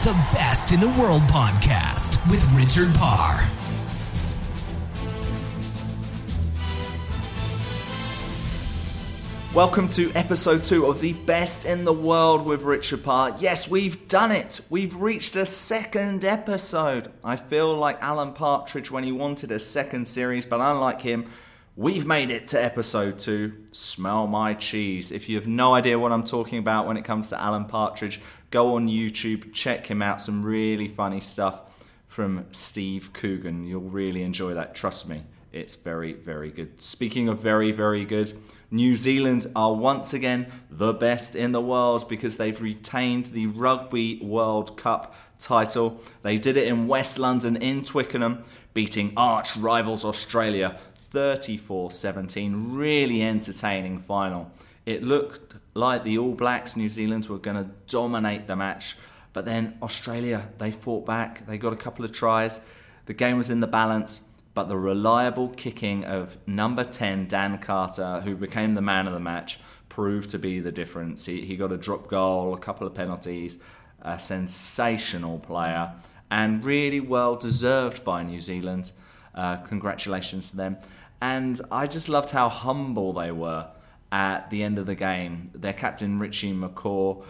the Best in the World podcast with Richard Parr. Welcome to episode 2 of the Best in the World with Richard Parr. Yes, we've done it. We've reached a second episode. I feel like Alan Partridge when he wanted a second series, but unlike him, we've made it to episode 2. Smell my cheese. If you have no idea what I'm talking about when it comes to Alan Partridge, go on YouTube, check him out. Some really funny stuff from Steve Coogan. You'll really enjoy that. Trust me, it's very, very good. Speaking of very, very good, New Zealand are once again the best in the world because they've retained the Rugby World Cup title. They did it in West London in Twickenham, beating arch rivals Australia 34-17. Really entertaining final. It looked like the All Blacks, New Zealand, were going to dominate the match, but then Australia, they fought back. They got a couple of tries. The game was in the balance. But the reliable kicking of number 10, Dan Carter, who became the man of the match, proved to be the difference. He got a drop goal, a couple of penalties, a sensational player, and really well deserved by New Zealand. Congratulations to them. And I just loved how humble they were at the end of the game. Their captain, Richie McCaw,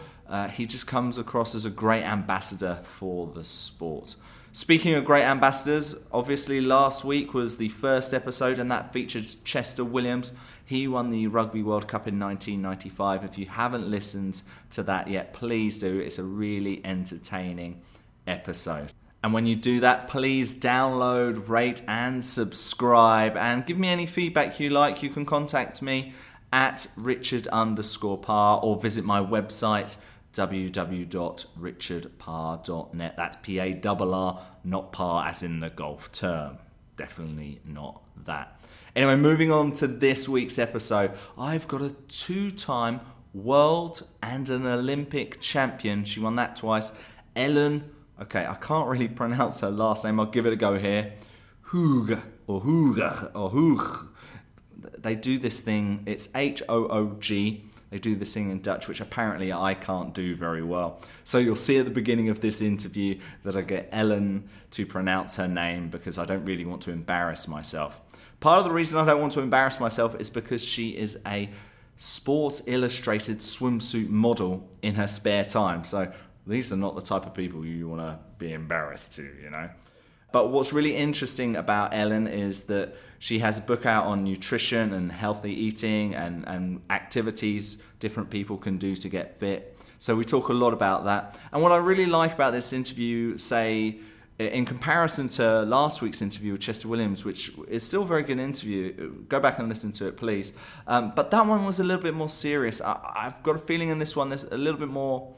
he just comes across as a great ambassador for the sport. Speaking of great ambassadors, obviously last week was the first episode and that featured Chester Williams. He won the Rugby World Cup in 1995. If you haven't listened to that yet, please do. It's a really entertaining episode. And when you do that, please download, rate and subscribe. And give me any feedback you like. You can contact me at Richard_Parr or visit my website www.richardparr.net. That's P-A-R-R, not par as in the golf term. Definitely not that. Anyway, moving on to this week's episode. I've got a 2-time world and an Olympic champion. She won that twice. Ellen, okay, I can't really pronounce her last name. I'll give it a go here. Hoog. They do this thing. It's H-O-O-G. They do this thing in Dutch, which apparently I can't do very well. So you'll see at the beginning of this interview that I get Ellen to pronounce her name because I don't really want to embarrass myself. Part of the reason I don't want to embarrass myself is because she is a Sports Illustrated swimsuit model in her spare time. So these are not the type of people you want to be embarrassed to, you know. But what's really interesting about Ellen is that she has a book out on nutrition and healthy eating and activities different people can do to get fit. So we talk a lot about that. And what I really like about this interview, say, in comparison to last week's interview with Chester Williams, which is still a very good interview, go back and listen to it, please. But that one was a little bit more serious. I've got a feeling in this one there's a little bit more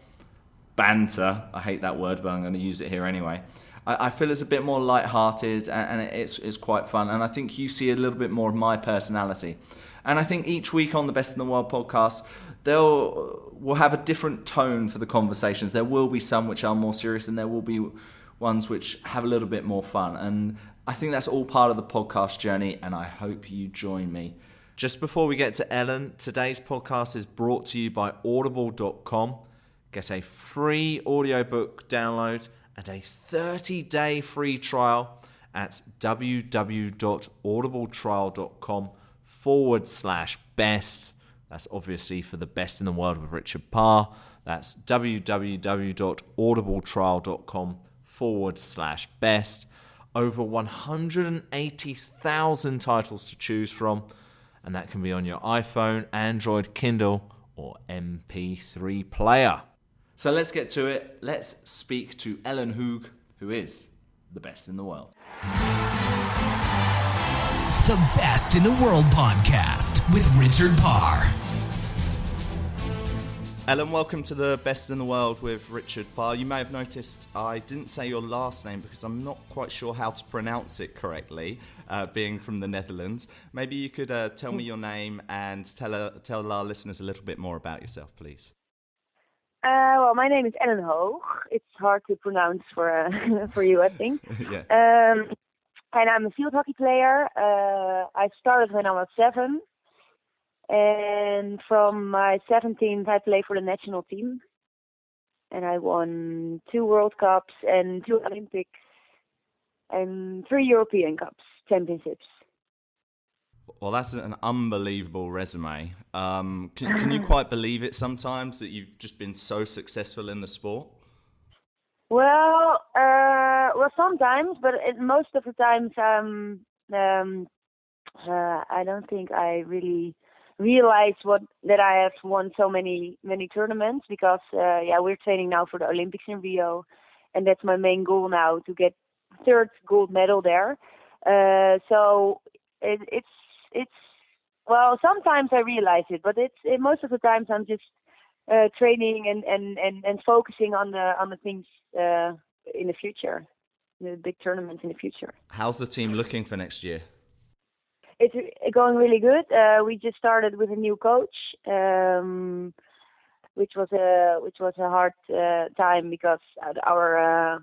banter. I hate that word, but I'm going to use it here anyway. I feel it's a bit more light-hearted and it's quite fun. And I think you see a little bit more of my personality. And I think each week on the Best in the World podcast, we'll have a different tone for the conversations. There will be some which are more serious and there will be ones which have a little bit more fun. And I think that's all part of the podcast journey and I hope you join me. Just before we get to Ellen, today's podcast is brought to you by audible.com. Get a free audiobook download and a 30-day free trial at www.audibletrial.com/best. That's obviously for the Best in the World with Richard Parr. That's www.audibletrial.com/best. Over 180,000 titles to choose from, and that can be on your iPhone, Android, Kindle, or MP3 player. So let's get to it. Let's speak to Ellen Hoog, who is the best in the world. The Best in the World podcast with Richard Parr. Ellen, welcome to the Best in the World with Richard Parr. You may have noticed I didn't say your last name because I'm not quite sure how to pronounce it correctly, being from the Netherlands. Maybe you could tell me your name and tell our listeners a little bit more about yourself, please. Well, my name is Ellen Hoog. It's hard to pronounce for you, I think. Yeah. And I'm a field hockey player. I started when I was 7. And from my 17th, I play for the national team. and I won 2 World Cups and 2 Olympics and 3 European Cups, championships. Well, that's an unbelievable resume. Can you quite believe it sometimes that you've just been so successful in the sport? Well, sometimes, but most of the times, I don't think I really realize that I have won so many tournaments because we're training now for the Olympics in Rio, and that's my main goal now, to get 3rd gold medal there. So it's well, sometimes I realize it, but most of the times I'm just training and focusing on the things in the future, the big tournaments in the future. How's the team looking for next year? It's going really good. We just started with a new coach, which was a hard time because our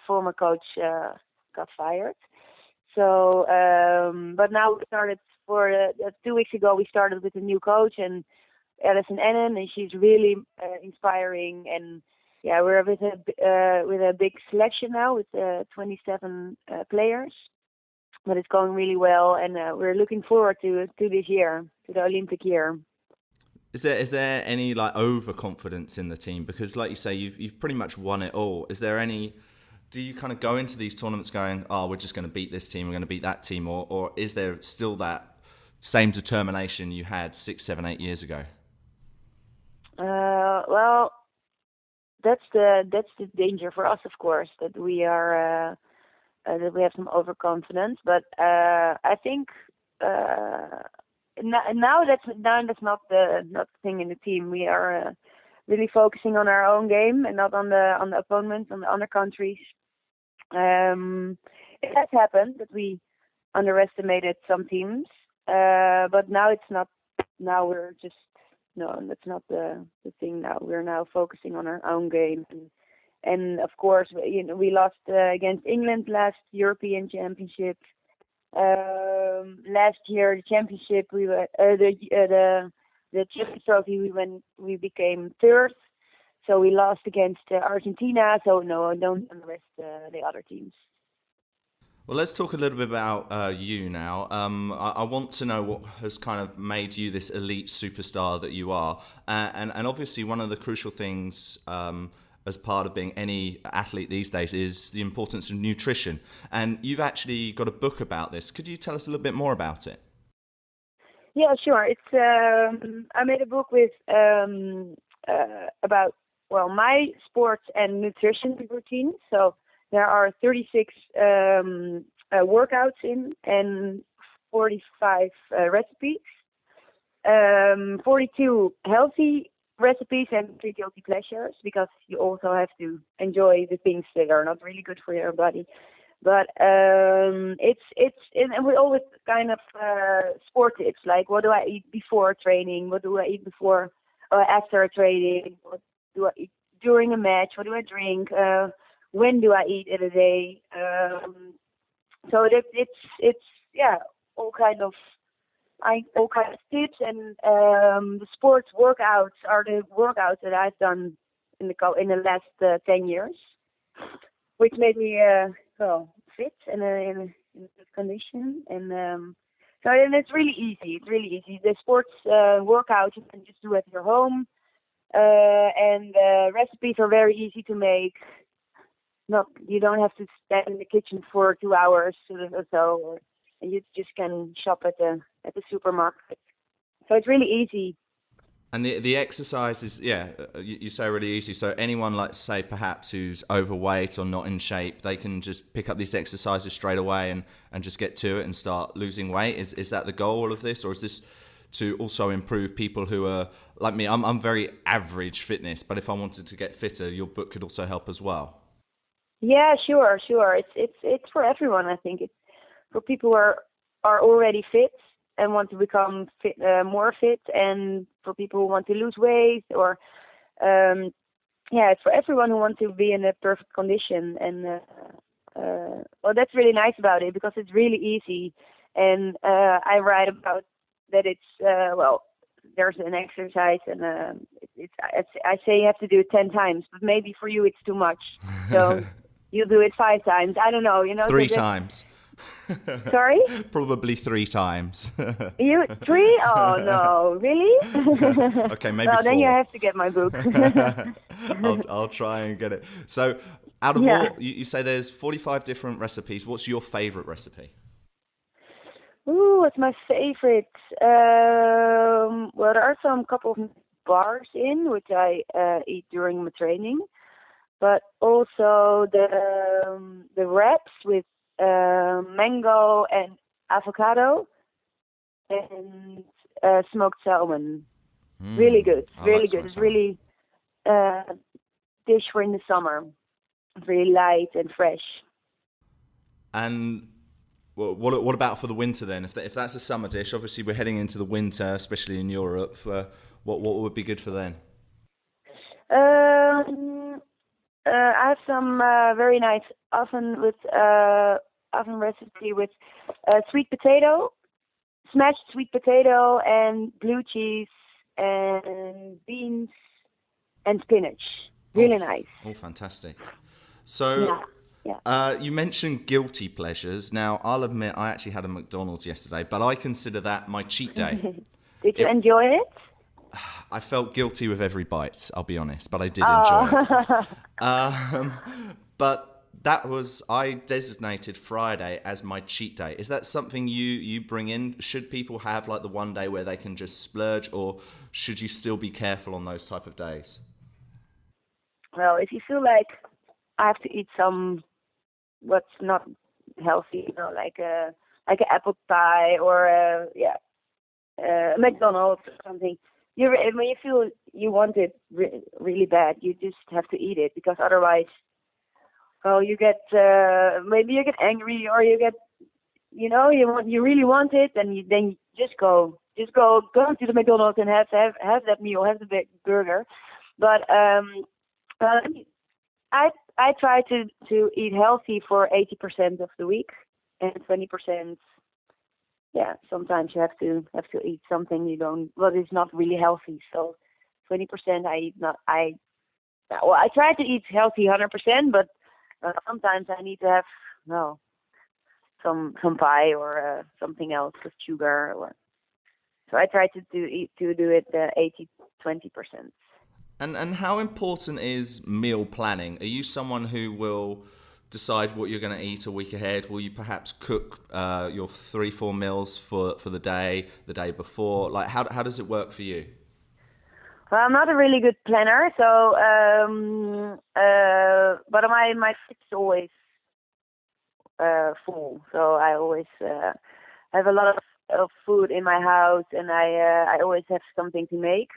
former coach got fired. So, but now we started 2 weeks ago. We started with a new coach, and Alison Ennen, and she's really inspiring. And yeah, we're with a big selection now with 27 players. But it's going really well, and we're looking forward to this year, to the Olympic year. Is there any like overconfidence in the team? Because like you say, you've pretty much won it all. Is there any? Do you kind of go into these tournaments going, "Oh, we're just going to beat this team, we're going to beat that team," or is there still that same determination you had 6, 7, 8 years ago? Well, that's the danger for us, of course, that we are. That we have some overconfidence, but I think now that's not the thing in the team. We are really focusing on our own game and not on the opponents, on the other countries. It has happened that we underestimated some teams, but now it's not. Now we're just that's not the thing. Now we're now focusing on our own game. And of course, we lost against England last European Championship. Last year, the championship, we were the Champions Trophy. We became 3rd, so we lost against Argentina. So no, don't underestimate the other teams. Well, let's talk a little bit about you now. I want to know what has kind of made you this elite superstar that you are, and obviously one of the crucial things. As part of being any athlete these days is the importance of nutrition. And you've actually got a book about this. Could you tell us a little bit more about it? Yeah, sure. It's I made a book with about my sports and nutrition routine. So there are 36 workouts in and 45 recipes, 42 healthy recipes and 3 guilty pleasures, because you also have to enjoy the things that are not really good for your body. But and we always kind of sport tips, like what do I eat before training, what do I eat before or after training, what do I eat during a match, what do I drink, when do I eat in a day. So it's all kind of tips, and the sports workouts are the workouts that I've done in the last 10 years, which made me fit and in good condition. And it's really easy. It's really easy. The sports workouts you can just do at your home, and recipes are very easy to make. You don't have to stand in the kitchen for 2 hours or so. And you just can shop at the supermarket. So it's really easy. And the exercise is, you say really easy. So anyone, like say perhaps who's overweight or not in shape, they can just pick up these exercises straight away and just get to it and start losing weight. Is that the goal of this, or is this to also improve people who are like me? I'm very average fitness, but if I wanted to get fitter, your book could also help as well. Yeah, sure. It's for everyone. I think it's for people who are already fit and want to become fit, more fit, and for people who want to lose weight, or it's for everyone who wants to be in a perfect condition. And that's really nice about it, because it's really easy. And I write about that. It's there's an exercise, and I say you have to do it 10 times, but maybe for you it's too much. So you do it 5 times. I don't know. 3 times. Sorry? Probably 3 times. You 3? Oh no, really? Okay, maybe well, 4. then you have to get my book. I'll try and get it. So, out of all, you say there's 45 different recipes. What's your favorite recipe? Ooh, what's my favorite? Well, there are some couple of bars in which I eat during my training, but also the wraps with mango and avocado and smoked salmon. Really good. Really good. It's really dish for in the summer. It's really light and fresh. And what about for the winter then? If that's a summer dish, obviously we're heading into the winter, especially in Europe. What would be good for then? I have some very nice oven recipe with sweet potato, smashed sweet potato, and blue cheese, and beans, and spinach. Really nice. Oh, fantastic. So, you mentioned guilty pleasures. Now, I'll admit I actually had a McDonald's yesterday, but I consider that my cheat day. Did you enjoy it? I felt guilty with every bite, I'll be honest, but I did enjoy it. But I designated Friday as my cheat day. Is that something you bring in? Should people have like the one day where they can just splurge, or should you still be careful on those type of days? Well, if you feel like I have to eat some what's not healthy, like an apple pie or McDonald's or something. When you feel you want it really bad, you just have to eat it, because otherwise, you get maybe you get angry, or you get you really want it, and then you just go to the McDonald's and have that meal, have the burger. But I try to eat healthy for 80% of the week, and 20%. Yeah, sometimes you have to eat something what is not really healthy. So 20% I eat I try to eat healthy 100%, but sometimes I need to have some pie or something else with sugar. So I try to do it 80-20%. And how important is meal planning? Are you someone who will decide what you're going to eat a week ahead? Will you perhaps cook your 3-4 meals for the day before? Like, how does it work for you? Well, I'm not a really good planner, so but my fridge is always full. So I always have a lot of food in my house, and I always have something to make.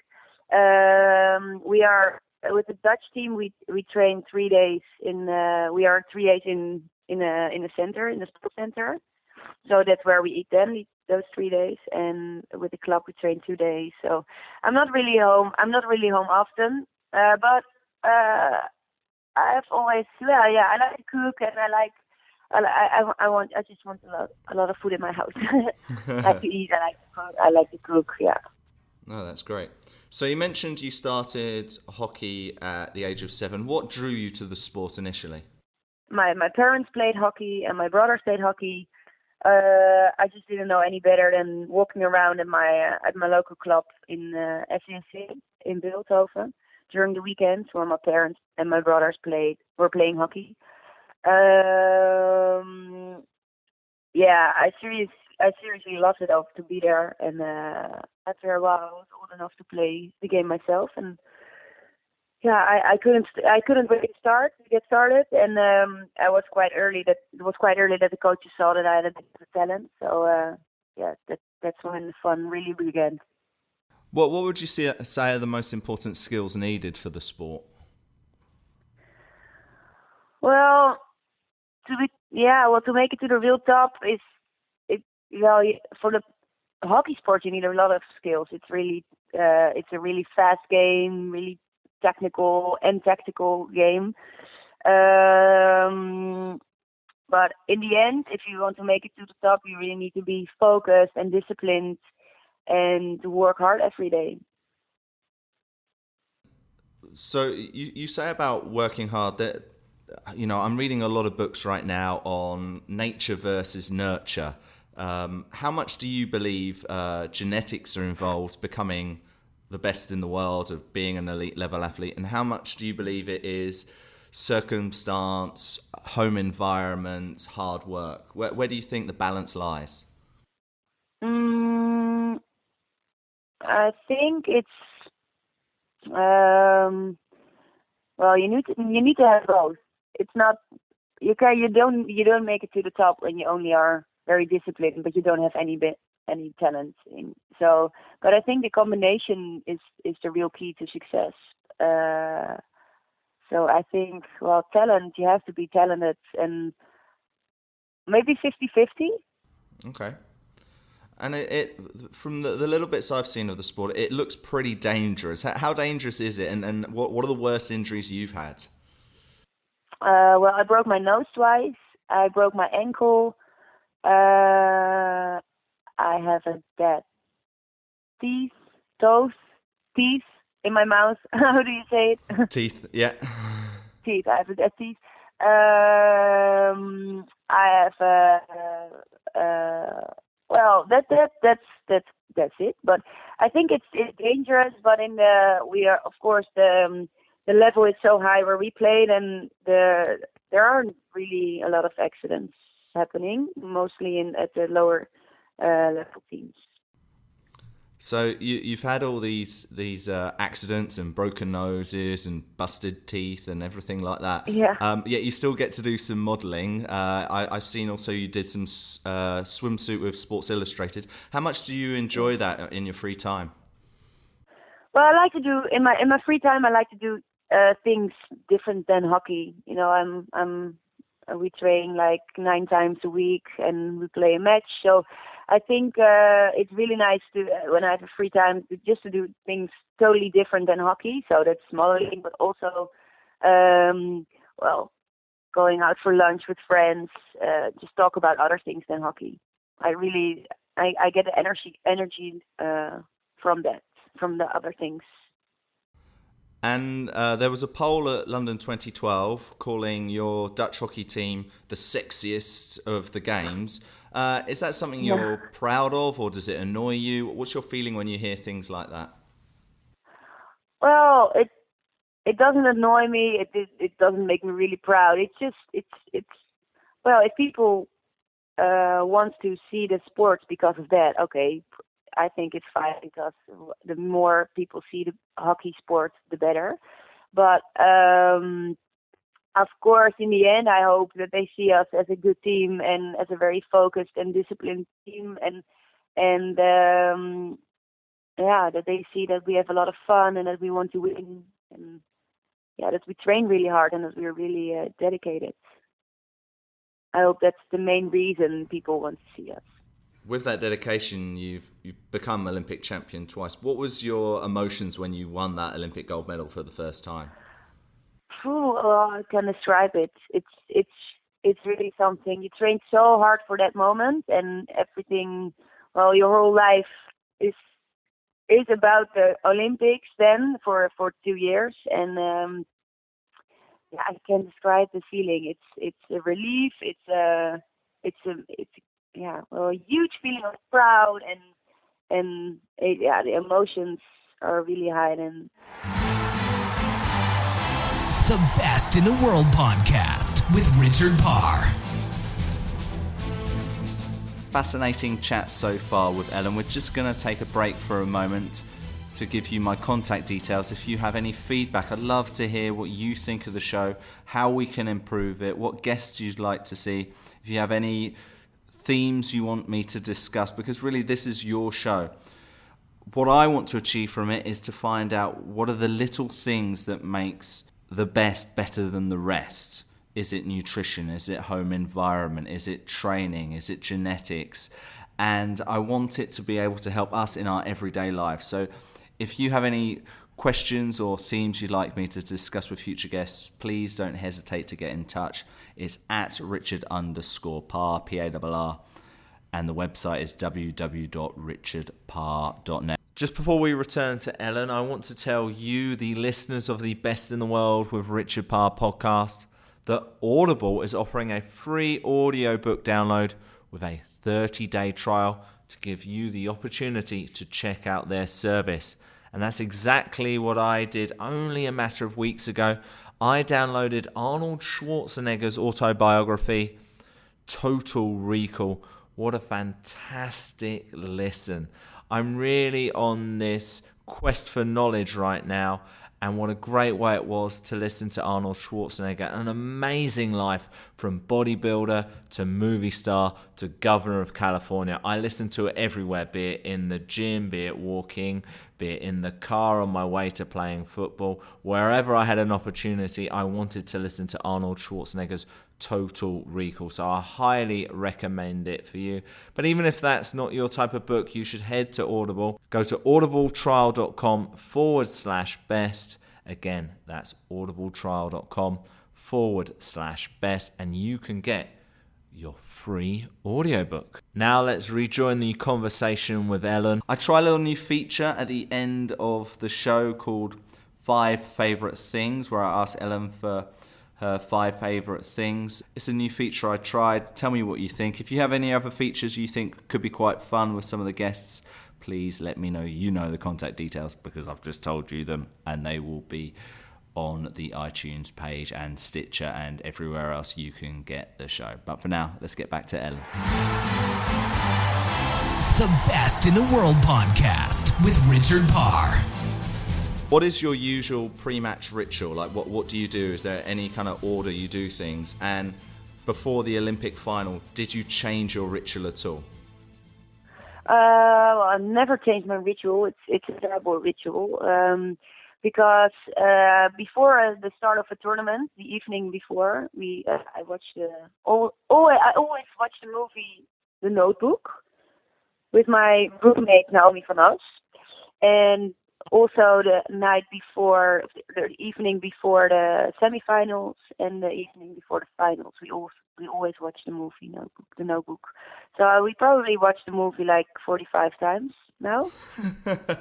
We are with the Dutch team. We train 3 days we are 3 days in a center, in the sports center. So that's where we eat those 3 days. And with the club, we train 2 days. So I'm not really home. I'm not really home often. But I've always I like to cook, and I just want a lot of food in my house. I like to eat. I like to cook. Yeah. No, that's great. So you mentioned you started hockey at the age of 7. What drew you to the sport initially? My parents played hockey, and my brothers played hockey. I just didn't know any better than walking around at my local club in SNC in Beeldhoven during the weekends, where my parents and my brothers were playing hockey. I seriously loved it to be there, and after a while I was old enough to play the game myself, and I couldn't wait to get started, and it was quite early that the coaches saw that I had a bit of talent, so that's when the fun really began. What would you say are the most important skills needed for the sport? Well, to make it to the real top for the hockey sport, you need a lot of skills. It's a really fast game, really technical and tactical game. But in the end, if you want to make it to the top, you really need to be focused and disciplined, and to work hard every day. So you say about working hard that, I'm reading a lot of books right now on nature versus nurture. How much do you believe genetics are involved becoming the best in the world, of being an elite level athlete, and how much do you believe it is circumstance, home environment, hard work? Where do you think the balance lies? I think it's well, you need to have both. It's not you don't make it to the top when you only are very disciplined, but you don't have any talent. But I think the combination is the real key to success. So I think, talent, you have to be talented, and maybe 50-50. Okay. And it from the little bits I've seen of the sport, it looks pretty dangerous. How dangerous is it? And what are the worst injuries you've had? I broke my nose twice. I broke my ankle. I have a bad teeth in my mouth. How do you say it? Teeth, yeah. Teeth. I have a bad teeth. I have that's it. But I think it's dangerous. But the level is so high where we played, and there aren't really a lot of accidents happening, mostly at the lower level teams. So you've had all these accidents and broken noses and busted teeth and everything like that. Yeah. Yet you still get to do some modelling. I've seen also you did some swimsuit with Sports Illustrated. How much do you enjoy that in your free time? Well, I like to do in my free time. I like to do things different than hockey. We train like 9 times a week, and we play a match. So I think it's really nice to when I have a free time to do things totally different than hockey. So that's modeling, but also going out for lunch with friends, just talk about other things than hockey. I get the energy from the other things. And there was a poll at London 2012 calling your Dutch hockey team the sexiest of the games. Is that something you're proud of, or does it annoy you? What's your feeling when you hear things like that? Well, it doesn't annoy me. It doesn't make me really proud. It's just if people want to see the sports because of that, okay, I think it's fine, because the more people see the hockey sport, the better. But of course, in the end, I hope that they see us as a good team and as a very focused and disciplined team, and that they see that we have a lot of fun and that we want to win, and that we train really hard and that we're really dedicated. I hope that's the main reason people want to see us. With that dedication, you've become Olympic champion twice. What was your emotions when you won that Olympic gold medal for the first time? I can describe it. It's really something. You trained so hard for that moment, and everything. Well, your whole life is about the Olympics then for 2 years, and I can describe the feeling. It's a relief. It's a huge feeling of proud, and the emotions are really high. And the Best in the World podcast with Richard Parr. Fascinating chat so far with Ellen. We're just going to take a break for a moment to give you my contact details. If you have any feedback, I'd love to hear what you think of the show, how we can improve it, what guests you'd like to see. If you have any themes you want me to discuss, because really this is your show. What I want to achieve from it is to find out what are the little things that makes the best better than the rest. Is it nutrition? Is it home environment? Is it training? Is it genetics? And I want it to be able to help us in our everyday life. So if you have any questions or themes you'd like me to discuss with future guests, please don't hesitate to get in touch. It's at Richard_Parr, Parr, and the website is www.richardparr.net. Just before we return to Ellen, I want to tell you, the listeners of the Best in the World with Richard Parr podcast, that Audible is offering a free audiobook download with a 30-day trial to give you the opportunity to check out their service. And that's exactly what I did only a matter of weeks ago. I downloaded Arnold Schwarzenegger's autobiography, Total Recall. What a fantastic listen. I'm really on this quest for knowledge right now, and what a great way it was to listen to Arnold Schwarzenegger. An amazing life, from bodybuilder to movie star to governor of California. I listened to it everywhere, be it in the gym, be it walking, be it in the car on my way to playing football. Wherever I had an opportunity, I wanted to listen to Arnold Schwarzenegger's Total Recall. So I highly recommend it for you. But even if that's not your type of book, you should head to Audible. Go to audibletrial.com/best. Again, that's audibletrial.com/best, and you can get your free audiobook. Now let's rejoin the conversation with Ellen. I try a little new feature at the end of the show called 5 Favorite Things, where I ask Ellen for her 5 favorite things. It's a new feature I tried. Tell me what you think. If you have any other features you think could be quite fun with some of the guests, please let me know. You know the contact details because I've just told you them, and they will be on the iTunes page and Stitcher and everywhere else you can get the show. But for now, let's get back to Ellen. The Best in the World podcast with Richard Parr. What is your usual pre-match ritual? Like, what do you do? Is there any kind of order you do things? And before the Olympic final, did you change your ritual at all? Well, I've never changed my ritual. It's a terrible ritual because before the start of a tournament, the evening before, I watched I always watch the movie The Notebook with my roommate Naomi van Os, and also the night before, the evening before the semifinals and the evening before the finals, we always watch the movie The Notebook. So we probably watched the movie like 45 times now,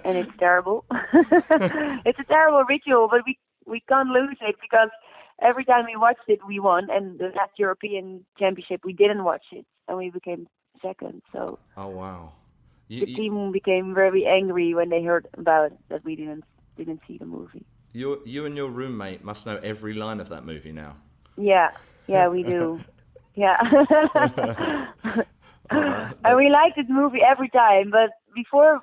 and it's terrible. It's a terrible ritual, but we can't lose it because every time we watched it, we won. And the last European Championship, we didn't watch it, and we became second. So. Oh wow. The team became very angry when they heard about that we didn't see the movie. You and your roommate must know every line of that movie now. Yeah, we do. Yeah. And we liked this movie every time, but before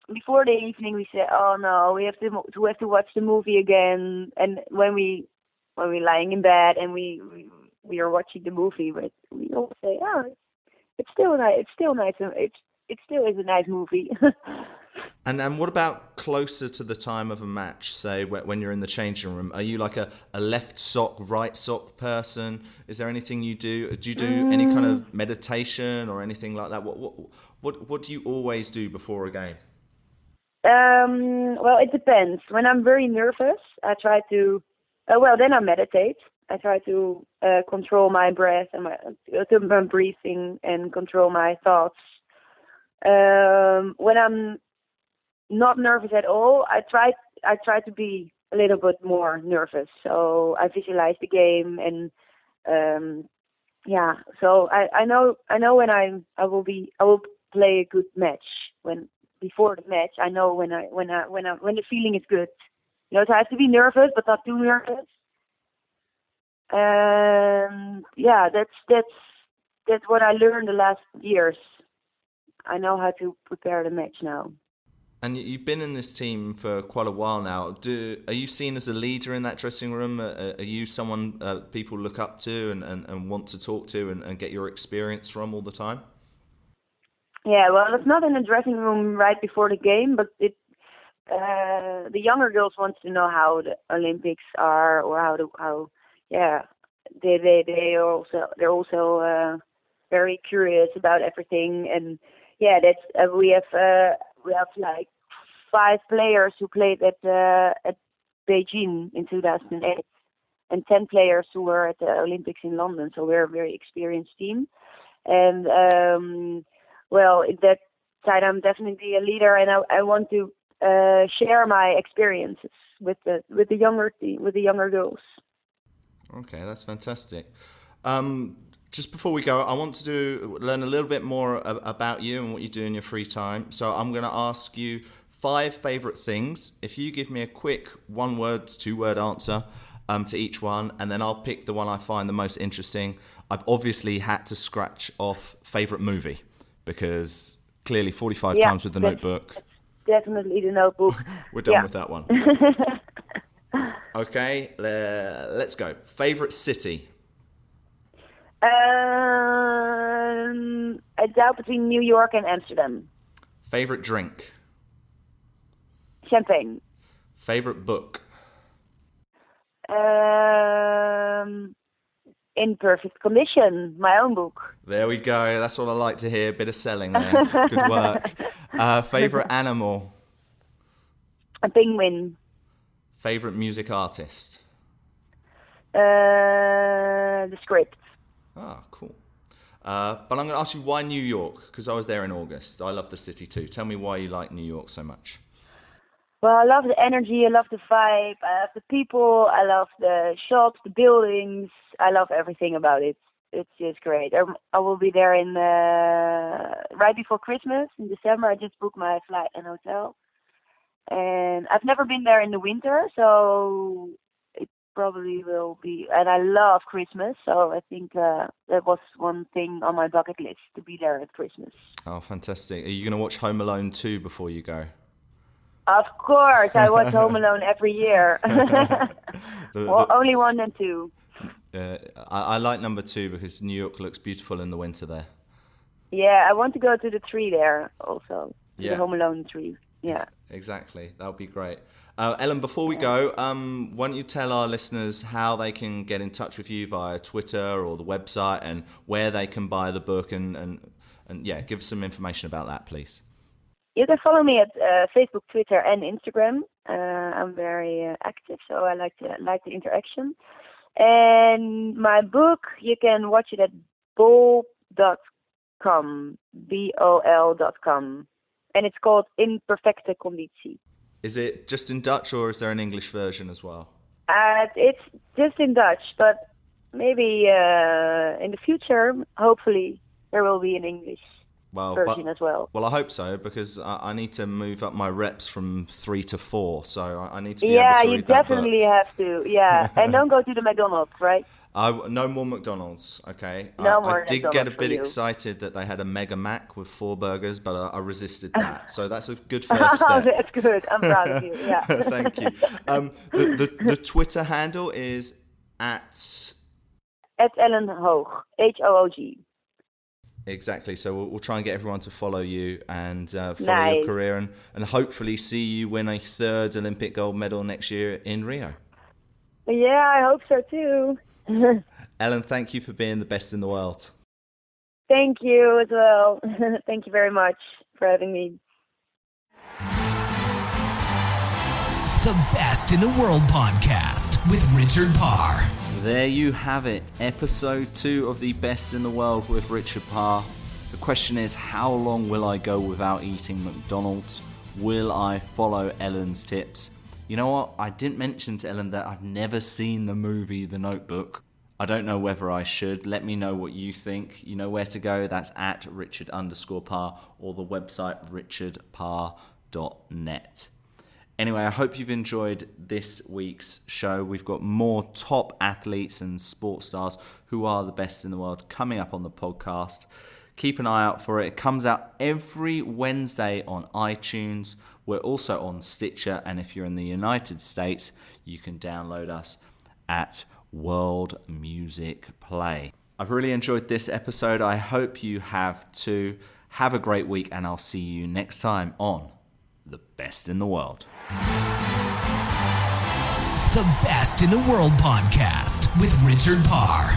the evening we said, "Oh no, we have to watch the movie again." And when we lying in bed and we are watching the movie, but we always say, "Oh, it's still nice. It's still nice. It still is a nice movie." And what about closer to the time of a match, say when you're in the changing room? Are you like a left sock, right sock person? Is there anything you do? Do you do any kind of meditation or anything like that? What do you always do before a game? Well, it depends. When I'm very nervous, I try to, then I meditate. I try to control my breath and my breathing and control my thoughts. When I'm not nervous at all, I try to be a little bit more nervous. So I visualize the game, and So I know when I will play a good match. When before the match, I know when the feeling is good. So I have to be nervous, but not too nervous. That's what I learned the last years. I know how to prepare the match now. And you've been in this team for quite a while now. Are you seen as a leader in that dressing room? Are you someone people look up to and want to talk to and get your experience from all the time? Yeah, well, it's not in the dressing room right before the game, but the younger girls want to know how the Olympics are, or they're also very curious about everything. And we have like 5 players who played at Beijing in 2008, and 10 players who were at the Olympics in London. So we're a very experienced team, and side, I'm definitely a leader, and I want to share my experiences with the younger girls. Okay, that's fantastic. Just before we go, I want to learn a little bit more about you and what you do in your free time. So I'm going to ask you 5 favorite things. If you give me a quick 1-word, 2-word answer to each one, and then I'll pick the one I find the most interesting. I've obviously had to scratch off favorite movie because clearly 45 times with the Notebook. Definitely the Notebook. We're done with that one. Okay, let's go. Favorite city? I doubt between New York and Amsterdam. Favorite drink? Champagne. Favorite book? In Perfecte Conditie, my own book. There we go. That's what I like to hear. Bit of selling there. Good work. Favorite animal? A penguin. Favorite music artist? The Script. Ah, cool. But I'm going to ask you why New York, because I was there in August. I love the city too. Tell me why you like New York so much. Well, I love the energy, I love the vibe, I love the people, I love the shops, the buildings. I love everything about it. It's just great. I will be there in right before Christmas in December. I just booked my flight and hotel. And I've never been there in the winter, so it probably will be. And I love Christmas, so I think that was one thing on my bucket list, to be there at Christmas. Oh, fantastic. Are you going to watch Home Alone 2 before you go? Of course, I watch Home Alone every year. Well, only 1 and 2. I like number 2 because New York looks beautiful in the winter there. Yeah, I want to go to the 3 there also. The Home Alone 3. Yeah. Exactly. That would be great. Ellen, before we go, why don't you tell our listeners how they can get in touch with you via Twitter or the website and where they can buy the book and give us some information about that, please. You can follow me at Facebook, Twitter, and Instagram. I'm very active, so I like the interaction. And my book, you can watch it at bol.com, BOL.com, and it's called In Perfecte Conditie. Is it just in Dutch, or is there an English version as well? It's just in Dutch, but maybe in the future, hopefully, there will be an English version as well. Well, I hope so, because I need to move up my reps from 3 to 4, so I need to be able to read that book. Yeah, you definitely have to, and don't go to the McDonald's, right? No more McDonald's, okay? No more I did McDonald's get a bit excited that they had a Mega Mac with 4 burgers, but I resisted that, so that's a good first step. That's good, I'm proud of you, yeah. Thank you. The Twitter handle is at Ellen Hoog, Hoog. Exactly. So we'll try and get everyone to follow you and follow your career and hopefully see you win a 3rd Olympic gold medal next year in Rio. Yeah, I hope so too. Ellen, thank you for being the best in the world. Thank you as well. Thank you very much for having me. The Best in the World podcast with Richard Parr. There you have it, episode 2 of The Best in the World with Richard Parr. The question is, how long will I go without eating McDonald's? Will I follow Ellen's tips? You know what? I didn't mention to Ellen that I've never seen the movie The Notebook. I don't know whether I should. Let me know what you think. You know where to go. That's at Richard_Parr or the website richardparr.net. Anyway, I hope you've enjoyed this week's show. We've got more top athletes and sports stars who are the best in the world coming up on the podcast. Keep an eye out for it. It comes out every Wednesday on iTunes. We're also on Stitcher, and if you're in the United States, you can download us at World Music Play. I've really enjoyed this episode. I hope you have too. Have a great week, and I'll see you next time on The Best in the World. The Best in the World podcast with Richard Parr.